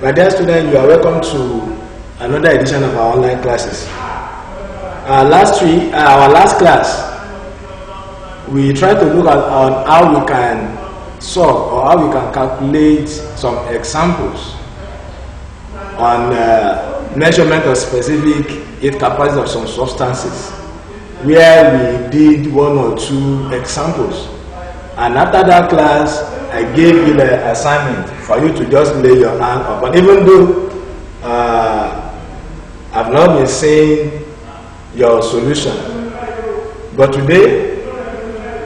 My dear students, you are welcome to another edition of our online classes. Our last class, we tried to look at on how we can solve or how we can calculate some examples on measurement of specific heat capacity of some substances, where we did one or two examples. And after that class, I gave you the assignment for you to just lay your hand upon. Even though I've not been saying your solution, but today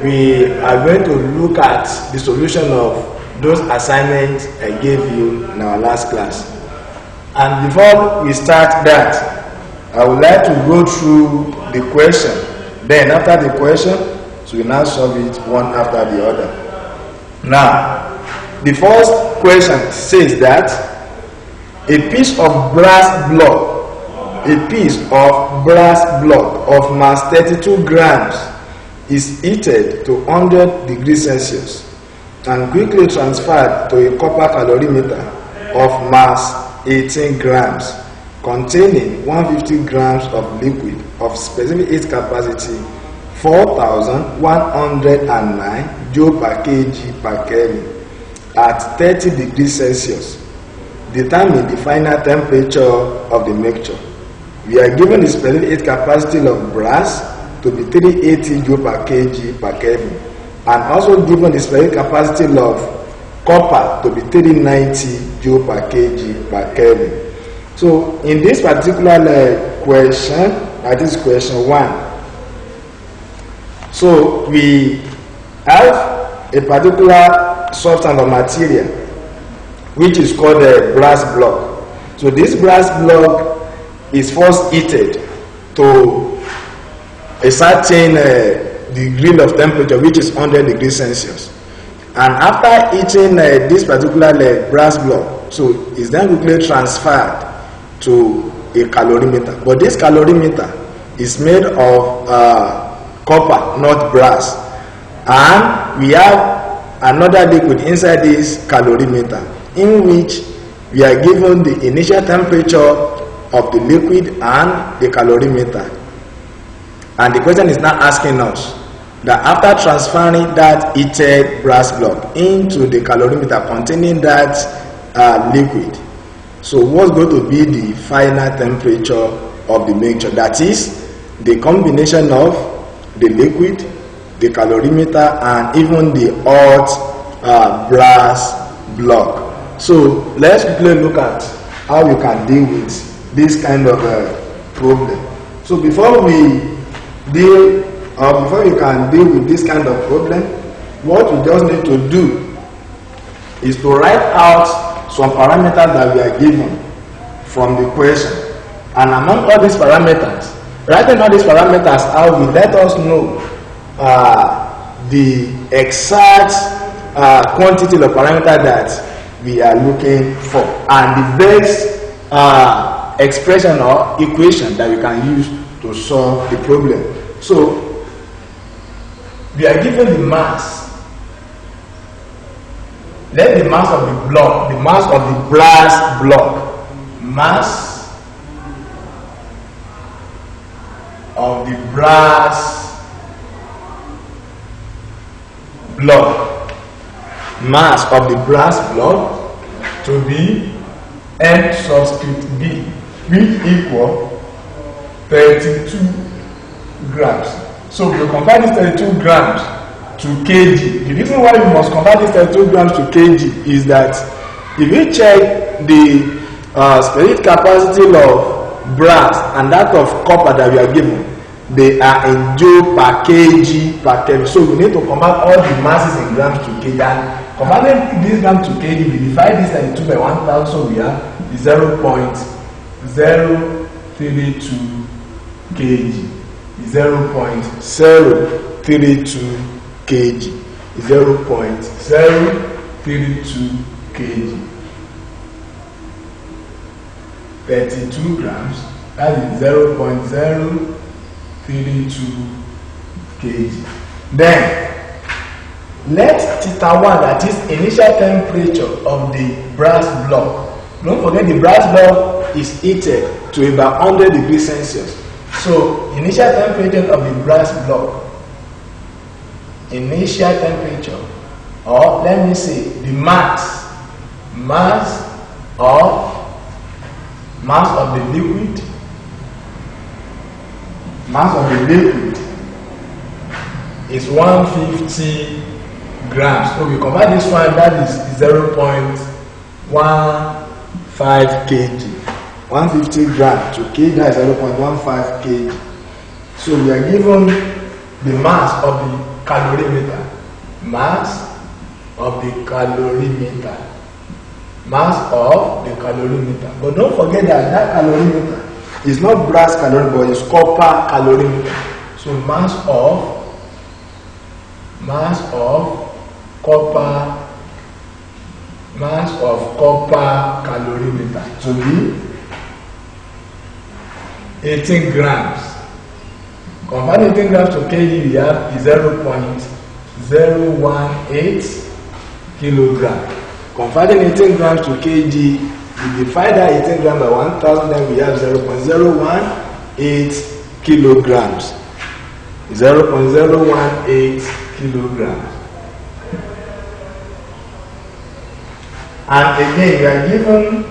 we are going to look at the solution of those assignments I gave you in our last class. And before we start that, I would like to go through the question. Then after the question, so we now solve it one after the other. Now, the first question says that a piece of brass block of mass 32 grams is heated to 100 degrees Celsius and quickly transferred to a copper calorimeter of mass 18 grams containing 150 grams of liquid of specific heat capacity 4,109 joule per kg per Kelvin at 30 degrees Celsius. Determine the final temperature of the mixture. We are given the specific heat capacity of brass to be 380 joule per kg per Kelvin, and also given the specific capacity of copper to be 390 joule per kg per Kelvin. So in this particular question, that is question 1. So we have a particular substance or material which is called a brass block. So this brass block is first heated to a certain degree of temperature, which is 100 degrees Celsius. And after heating this particular brass block, so it's then quickly transferred to a calorimeter. But this calorimeter is made of copper, not brass. And we have another liquid inside this calorimeter, in which we are given the initial temperature of the liquid and the calorimeter. And the question is now asking us that after transferring that heated brass block into the calorimeter containing that liquid, so what's going to be the final temperature of the mixture? That is the combination of the liquid, the calorimeter, and even the hot brass block. So let's quickly look at how we can deal with this kind of problem. So before we can deal with this kind of problem, what we just need to do is to write out some parameters that we are given from the question. And among all these parameters, writing all these parameters out will let us know the exact quantity of parameter that we are looking for, and the best expression or equation that we can use to solve the problem. So we are given the mass. Let the mass of the block, the mass of the brass block, mass of the brass block, mass of the brass block to be M subscript B, which equal 32 grams. So we convert this 32 grams to kg. The reason why we must convert this 32 grams to kg is that if you check the specific capacity of brass and that of copper that we are given, they are in joule per kg per Kelvin. So we need to convert all the masses in grams to kg. And converting this gram to kg, we divide this 32 by 1000, so we have 0.032 kg. 0.032 kg. 0.032 kg. 32 grams, that is 0.032 kg. Then let theta 1, that is initial temperature of the brass block. Don't forget the brass block is heated to about 100 degrees Celsius. So initial temperature of the brass block, initial temperature, or let me say the mass of the liquid, is 150 grams. So we convert this one, that is 0.15 kg. 150 grams to kg, that is 0.15 kg. So we are given the mass of the calorimeter. Mass of the calorimeter. But don't forget that calorimeter is not brass calorimeter, but it's copper calorimeter. So mass of copper calorimeter to be 18 grams. Convert 18 grams to kg, we have 0.018 kilogram. Converting 18 grams to kg, we divide that 18 grams by 1000, then we have 0.018 kilograms. 0.018 kilograms. And again, we are given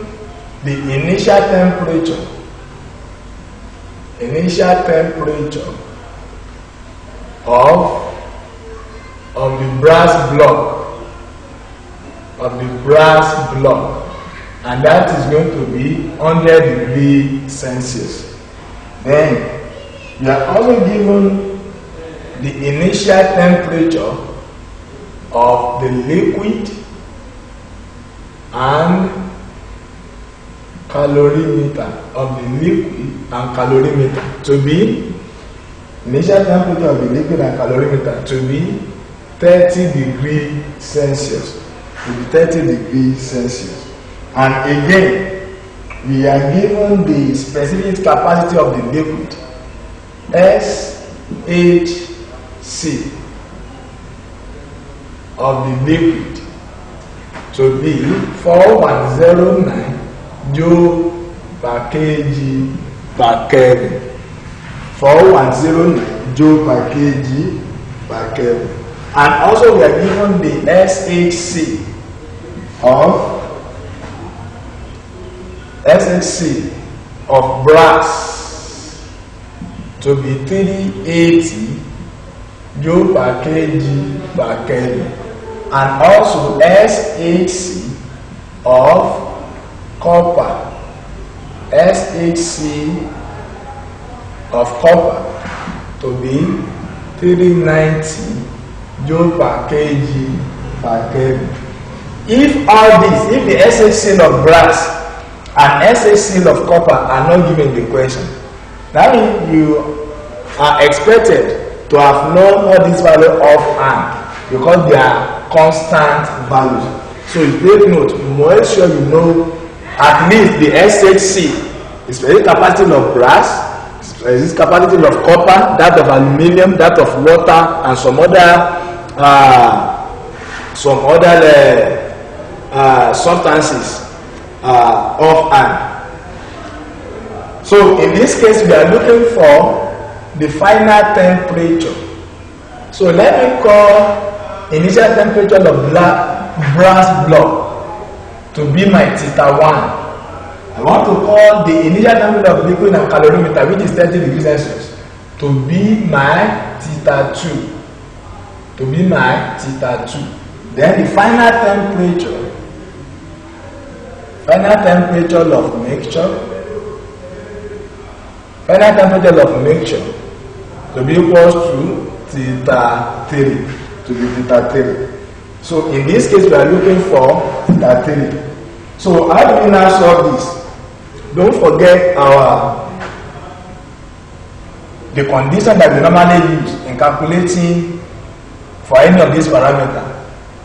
the initial temperature of the brass block, and that is going to be 100 degrees Celsius. Then we are also given the initial temperature of the liquid and calorimeter to be initial temperature of the liquid and calorimeter to be 30 degrees Celsius. And again, we are given the specific capacity of the liquid, SHC of the liquid, to be 4109 joule per kg per Kelvin. 4109 joule per kg per Kelvin. And also we are given the SHC of brass to be 380 joule per kg per Kelvin. And also SHC of copper, to be 390 joule per kg per Kelvin. If the SHC of brass and SHC of copper are not given in the question, that means you are expected to have known all these values offhand because they are constant values. So if you take note, make sure you know at least the SHC, the specific capacity of brass, specific capacity of copper, that of aluminium, that of water, and some other substances offhand. So in this case, we are looking for the final temperature. So let me call initial temperature of brass block to be my theta 1. I want to call the initial temperature of liquid and calorimeter, which is 30 degrees Celsius, to be my theta 2. Then the final temperature of mixture to be equals to theta 3. So in this case, we are looking for theta 3. So how do we now solve this? Don't forget the condition that we normally use in calculating for any of these parameters.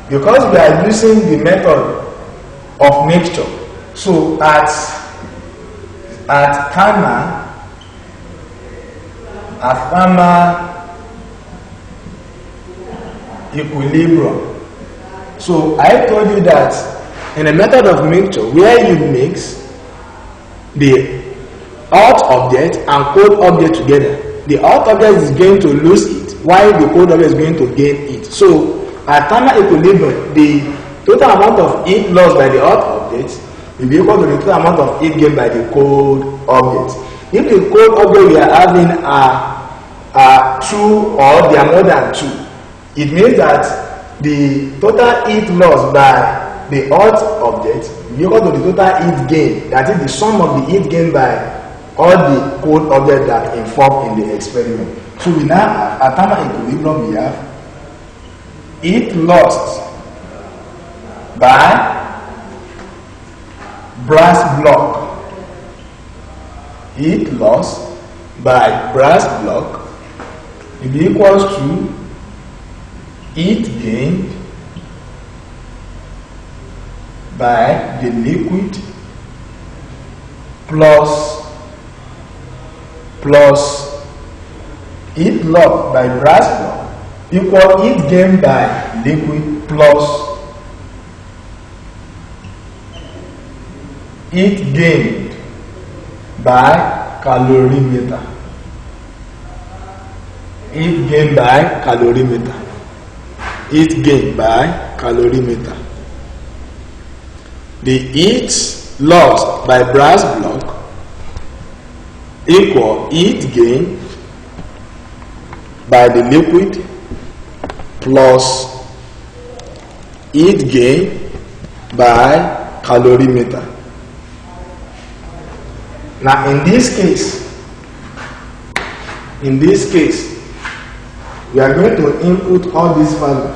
Because we are using the method of mixture, so at Farmer equilibrium. So I told you that in a method of mixture where you mix the hot object and cold object together, the hot object is going to lose it while the cold object is going to gain it. So at thermal equilibrium, the total amount of heat lost by the hot object will be equal to the total amount of heat gained by the cold object. If the cold object we are having are 2 or they are more than 2, it means that the total heat lost by the hot object will be equal to the total heat gain, that is the sum of the heat gained by all the cold objects that involved in the experiment. So we now have at thermal equilibrium, we have heat lost by brass block. Heat lost by brass block will be equals to heat gained by the liquid plus heat lost by brass block equal heat gained by liquid plus heat gained by calorimeter. Heat gained by calorimeter. Heat gained by calorimeter. The heat lost by brass block equal heat gain by the liquid plus heat gain by calorimeter. Now in this case, we are going to input all these values.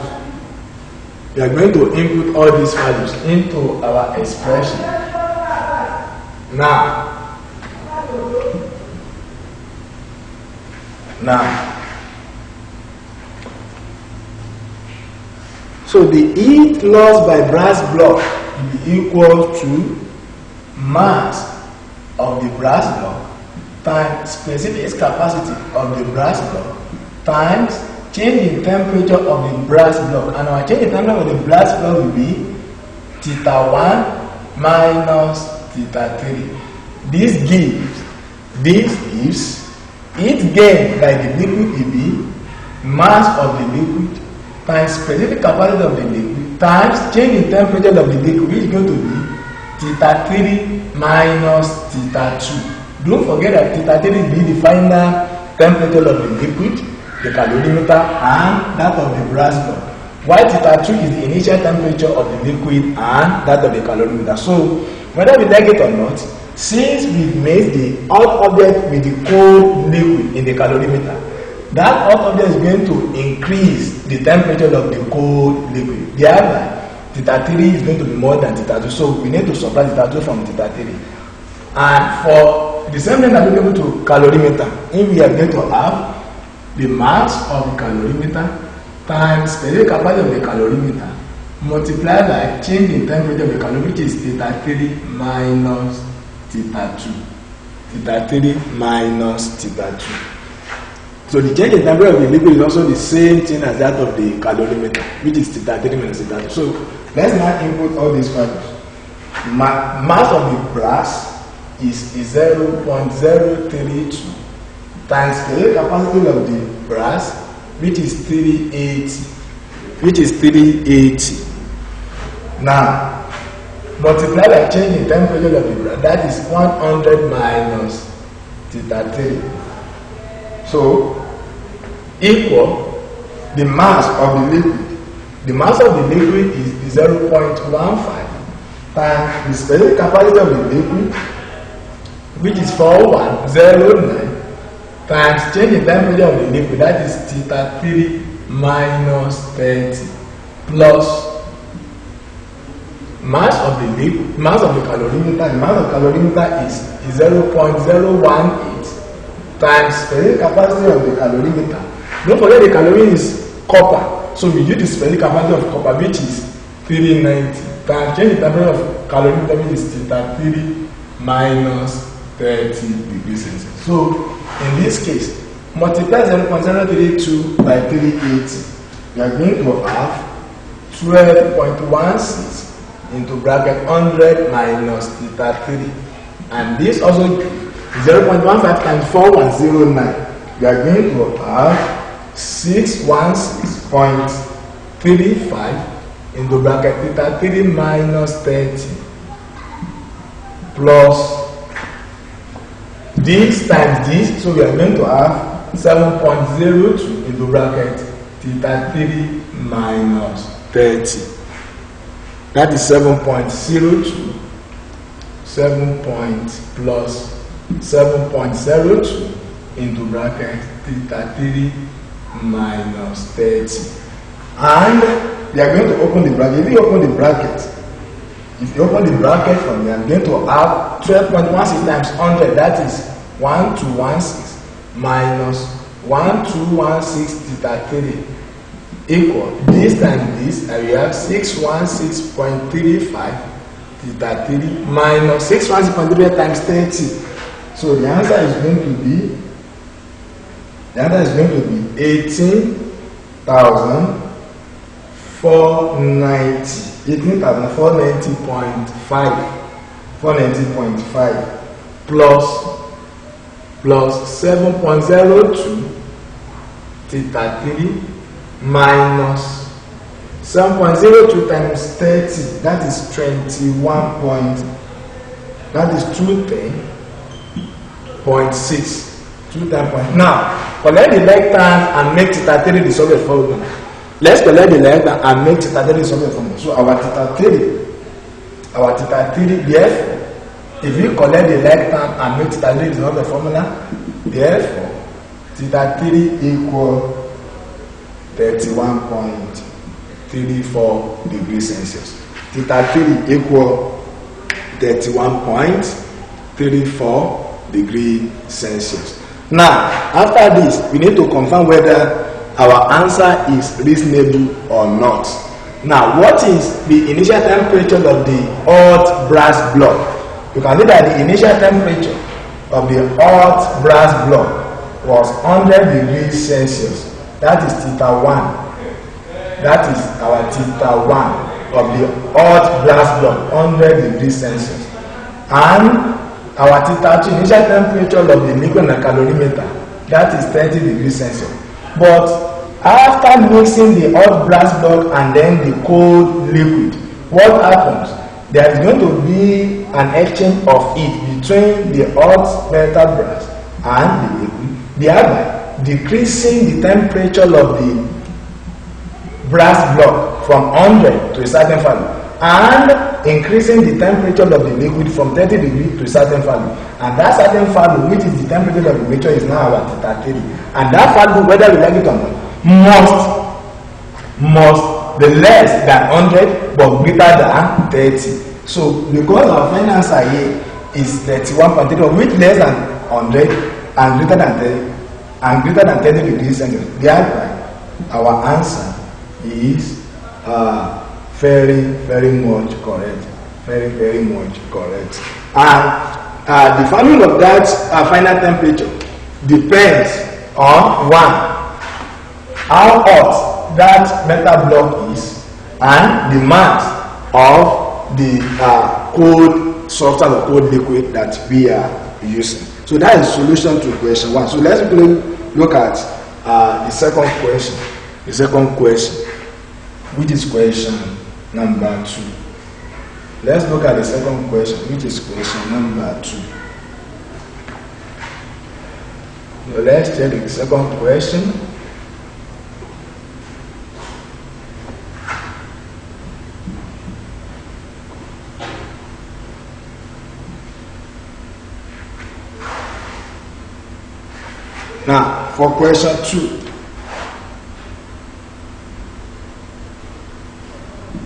We are going to input all these values into our expression. Now, so the heat lost by brass block will be equal to mass of the brass block times specific capacity of the brass block times change in temperature of the brass block, and our change in temperature of the brass block will be θ1 minus θ3. This gives heat gained by the liquid will be mass of the liquid times specific capacity of the liquid times change in temperature of the liquid, which is going to be θ3 minus θ2. Don't forget that θ3 will be the final temperature of the liquid, the calorimeter, and that of the brass block, while θ2 is the initial temperature of the liquid and that of the calorimeter. So whether we like it or not, since we made the hot object with the cold liquid in the calorimeter, that hot object is going to increase the temperature of the cold liquid. Thereby, θ3 is going to be more than θ2. So we need to subtract θ2 from θ3. And for the same thing applicable to calorimeter, if we are going to have the mass of the calorimeter times specific capacity of the calorimeter multiplied by change in temperature of the calorimeter, which is θ3 minus θ2. θ3 minus θ2. So the change in temperature of the liquid is also the same thing as that of the calorimeter, which is θ3 minus θ2. So let's now input all these values. Mass of the brass is 0.032 times the capacity of the brass, which is 380. Now multiply by change in temperature of the brass, that is 100 minus θ3. So equal the mass of the liquid. The mass of the liquid is 0.15 times the specific capacity of the liquid, which is 4109, times change in temperature of the liquid, that is θ3 minus 30, plus mass of the liquid, mass of the calorimeter. The mass of the calorimeter is 0.018 times specific capacity of the calorimeter. Don't forget the calorimeter is copper, so we use the specific capacity of copper, which is 390, times change in temperature of calorimeter, which is θ3 minus 30 degrees Celsius. So in this case, multiply 0.032 by 380. we are going to have 12.16 into bracket 100 minus theta 3, and this also 0.15 times 4109. We are going to have 616.35 into bracket theta 3 minus 30 plus this times this, so we are going to have 7.02 into bracket theta 3 minus 30. That is 7.02. 7.02 into bracket theta 3 minus 30. And we are going to open the bracket. If you open the bracket, from here, I'm going to have 12.16 times 100, that is 1216 minus 1216 theta 3 equal this times this, and we have 616.35 theta 3 minus 616.35 times 30. So the answer is going to be 18,490.5 plus 7.02 theta 3 minus 7.02 times 30, that is 210.6. 210. Now, collect the left hand and make theta 3 the solid formula. Let's collect the left hand and make theta 3 the solid formula. So our theta 3, therefore, if we collect the left hand and make theta 3 the solid formula, therefore, theta 3 equal 31.34 degrees Celsius. Theta 3 equal 31.34 degrees Celsius. Now, after this, we need to confirm whether our answer is reasonable or not. Now, what is the initial temperature of the hot brass block? You can see that the initial temperature of the hot brass block was 100 degrees Celsius. That is theta 1. That is our theta 1 of the hot brass block, 100 degrees Celsius. And our theta 2 initial temperature of the liquid calorimeter, that is 30 degrees Celsius. But after mixing the hot brass block and then the cold liquid, what happens? There is going to be an exchange of heat between the hot metal brass and the liquid, thereby decreasing the temperature of the brass block from 100 to a certain value, and increasing the temperature of the liquid from 30 degrees to a certain value. And that certain value, which is the temperature of the mixture, is now our theta 3. And that value, whether we like it or not, must be less than 100 but greater than 30. So because our final answer here is 31.3, which less than 100 and greater than 30 degrees Celsius, thereby our answer is very much correct. Very much correct. And the value of that final temperature depends on one, how hot that metal block is, and the mass of the cold substance or cold liquid that we are using. So that is solution to question 1. So let's look at the second question. The second question, which is question number 2. Let's look at the second question, which is question number 2. So let's check the second question. Now, for question 2.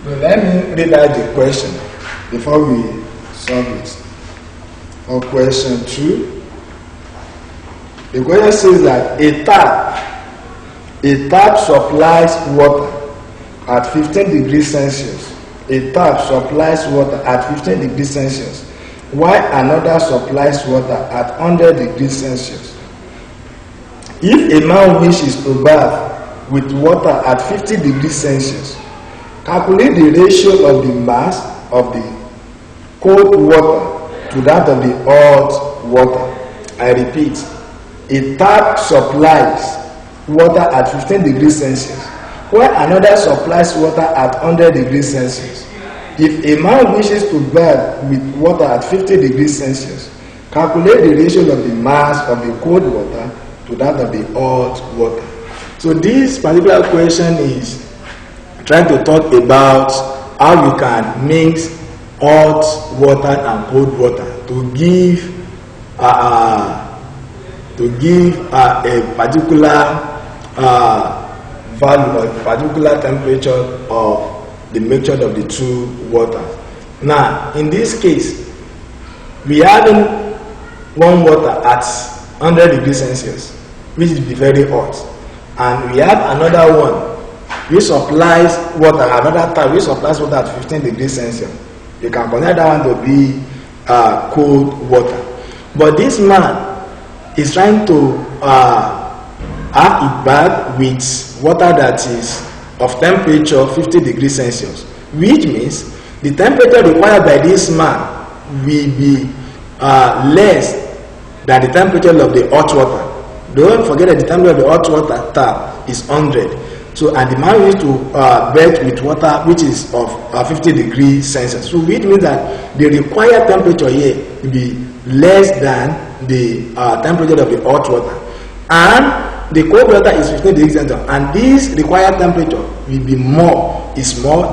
So let me read out the question before we solve it. For question 2, the question says that a tap supplies water at 15 degrees Celsius. A tap supplies water at 15 degrees Celsius, while another supplies water at 100 degrees Celsius. If a man wishes to bath with water at 50 degrees Celsius. Calculate the ratio of the mass of the cold water to that of the hot water. I repeat, a tap supplies water at 15 degrees Celsius, while another supplies water at 100 degrees Celsius. If a man wishes to bathe with water at 50 degrees Celsius, calculate the ratio of the mass of the cold water to that of the hot water. So this particular question is trying to talk about how we can mix hot water and cold water to give a particular value or particular temperature of the mixture of the two waters. Now, in this case, we have one water at 100 degrees Celsius, which is very hot, and we have another one which supplies water, another type which supplies water at 15 degrees Celsius. You can consider that one to be cold water. But this man is trying to have a bath with water that is of temperature 50 degrees Celsius, which means the temperature required by this man will be less than the temperature of the hot water. Don't forget that the temperature of the hot water tap is 100. So, and the man used to bathe with water which is of 50 degrees Celsius. So, which means that the required temperature here will be less than the temperature of the hot water. And the cold water is 15 degrees Celsius, and this required temperature will be more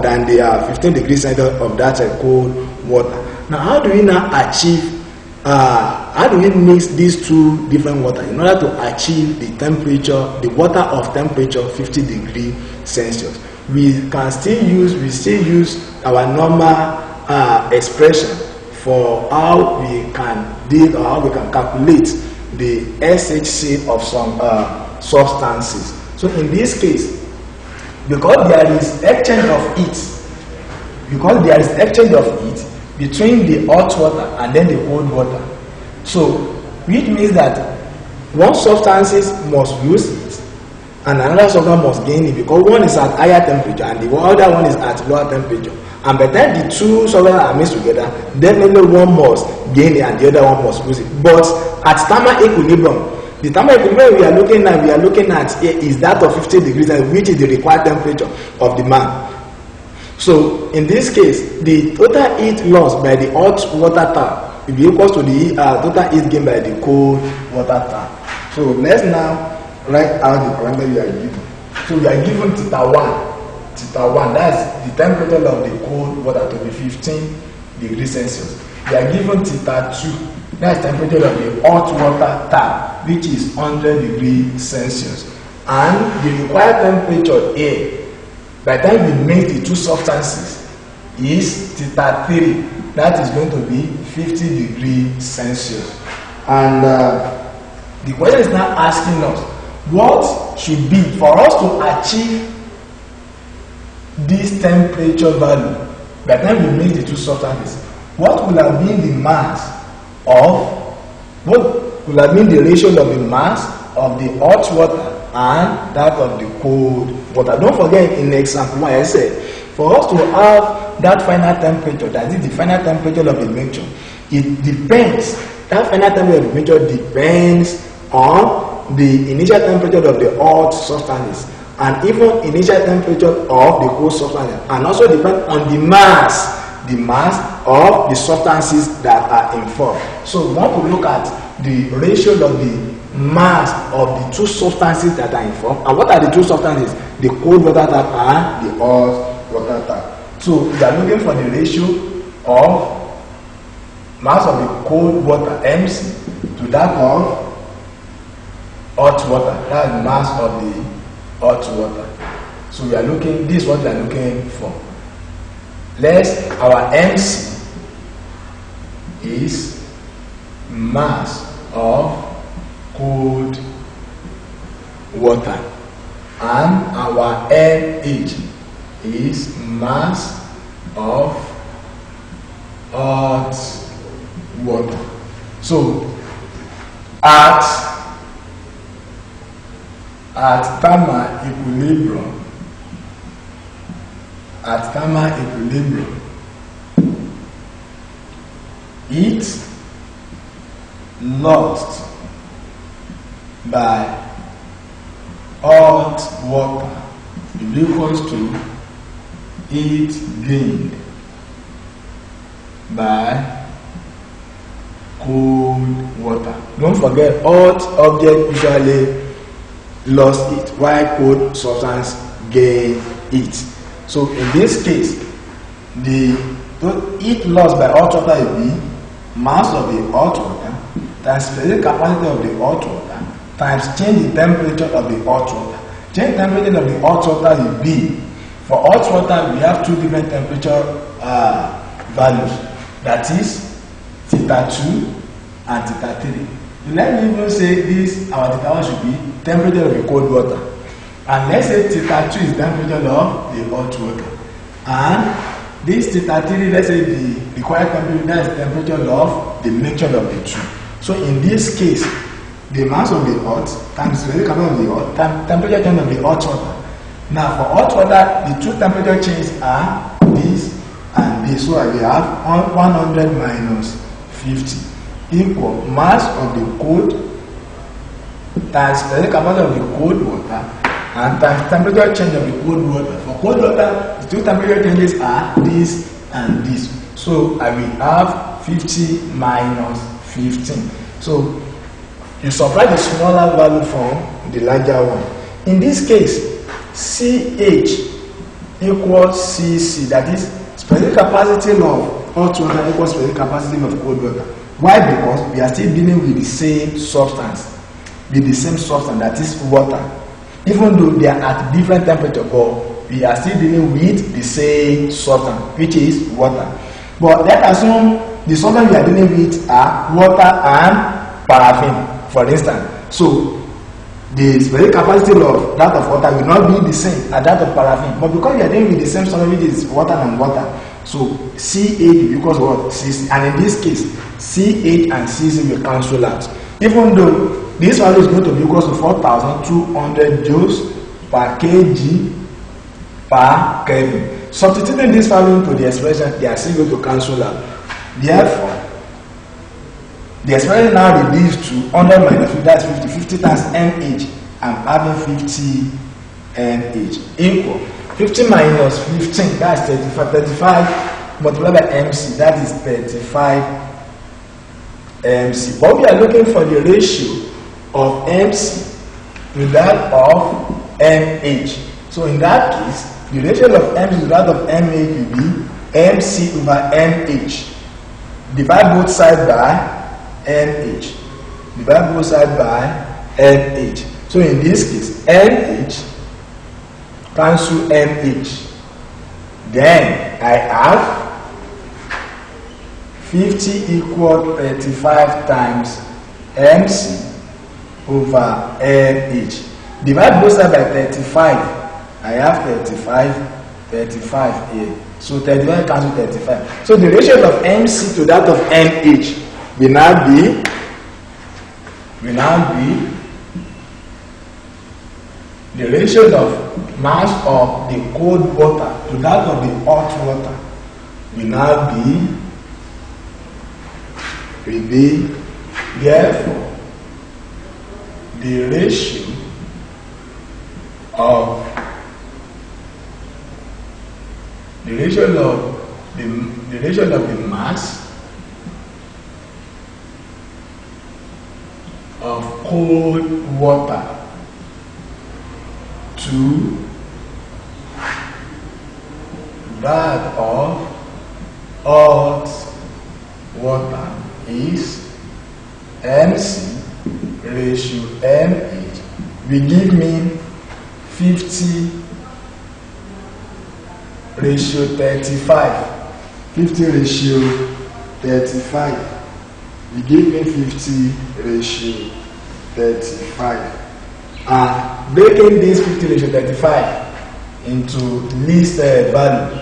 than the 15 degrees Celsius of that cold water. Now, how do we now achieve? How do we mix these two different water in order to achieve the temperature, the water of temperature 50 degrees Celsius? We still use our normal expression for how we can deal or how we can calculate the SHC of some substances. So in this case, because there is exchange of heat, between the hot water and then the cold water, so which means that one substances must lose it and another substance must gain it, because one is at higher temperature and the other one is at lower temperature. And by the time the two substances are mixed together, definitely one must gain it and the other one must lose it. But at thermal equilibrium, the thermal equilibrium we are looking at here is that of 50 degrees, which is the required temperature of the man. So in this case, the total heat lost by the hot water tap will be equal to the total heat gained by the cold water tap. So let's now write out the parameter we are given. So we are given theta 1, that's the temperature of the cold water to be 15 degrees Celsius. We are given theta 2, that's temperature of the hot water tap, which is 100 degrees Celsius. And the required temperature here, by the time we mix the two substances, is theta 3, that is going to be 50 degrees Celsius. And the question is now asking us, what should be for us to achieve this temperature value? By the time we mix the two substances, what will have been the ratio of the mass of the hot water and that of the cold water? Don't forget, in example 1, I said for us to have that final temperature, that is the final temperature of the mixture, it depends. That final temperature of the mixture depends on the initial temperature of the hot substances and even initial temperature of the cold substances, and also depends on the mass of the substances that are involved. So we want to look at the ratio of the mass of the two substances that are involved. And what are the two substances? The cold water tap and the hot water tap. So we are looking for the ratio of mass of the cold water, MC, to that of hot water. That is mass of the hot water. So we are looking, this is what we are looking for. Our MC is mass of cold water, and our NH is mass of hot water. So at at thermal equilibrium, heat lost by hot water is equals to heat gained by cold water. Don't forget, hot object usually lost heat, while cold substance gain heat. So in this case, the heat lost by hot water will be mass of the hot water times specific capacity of the hot water times change in temperature of the hot water. Change temperature of the hot water will be, for hot water we have two different temperature values, that is theta 2 and theta 3. Let me even say this, our theta 1 should be temperature of the cold water, and let's say theta 2 is temperature of the hot water, and this theta 3, let's say the required temperature, that is temperature of the mixture of the two. So in this case, the mass of the hot times the of the hot temperature change of the hot water. Now for hot water, the two temperature changes are this and this. So we have 100 minus 50 equal mass of the cold times the capacity of the cold water and times temperature change of the cold water. For cold water, the two temperature changes are this and this. So I will have 50 minus 15. So you subtract the smaller value from the larger one. In this case, CH equals CC, that is specific capacity of hot water equals specific capacity of cold water. Why? Because we are still dealing with the same substance, that is water. Even though they are at different temperature, but we are still dealing with the same substance, which is water. But let's assume the substance we are dealing with are water and paraffin, for instance. So the specific capacity of that of water will not be the same as that of paraffin. But because we are dealing with the same substance, which is water and water, so CH equals what? CC. And in this case, CH and CC will cancel out. Even though this value is going to be equal to 4,200 joules per kg per Kelvin. Substituting this value into the expression, they are still going to cancel out. Therefore, the expression now reduced to 100 minus 50, that's 50. 50 times mH, I'm having 50 mH equal 50 minus 15, that's 35. 35 multiplied by MC, that is 35 MC. But we are looking for the ratio of MC to that of MH. So in that case, the ratio of MC to that of MH will be MC over MH. Divide both sides by MH. Divide both sides by MH. So in this case, MH cancel MH. Then I have 50 equal 35 times MC over MH. Divide both sides by 35. I have 35 here. So 35 cancel 35. So the ratio of MC to that of MH will now be the ratio of mass of the cold water to that of the hot water will now be therefore the ratio of the mass of cold water to that of hot water is MC ratio MH will give me 50 ratio 35. 50 ratio 35 will give me 50 ratio 35. Breaking this 50 ratio 35 into least value,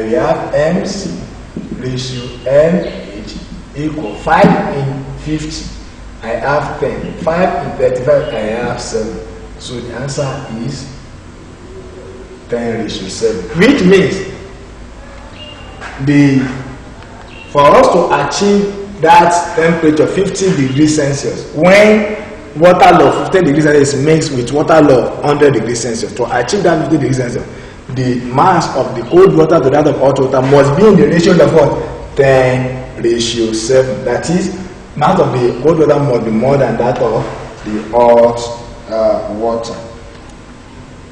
we have MC ratio MH equal 5 in 50. I have 10. 5 in 35, I have 7. So the answer is 10⁻⁷, which means for us to achieve that temperature 50 degrees Celsius, when water law 15 degrees Celsius is mixed with water law 100 degrees Celsius, to achieve that 50 degrees Celsius, the mass of the cold water to that of hot water must be in the ratio of what? 10⁻⁷. That is, mass of the cold water must be more than that of the hot water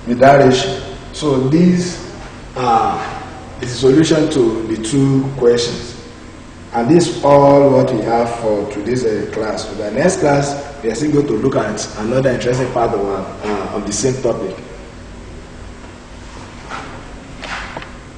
with that ratio. So this is the solution to the two questions, and this is all what we have for today's class. For the next class, we are still going to look at another interesting part of the same topic.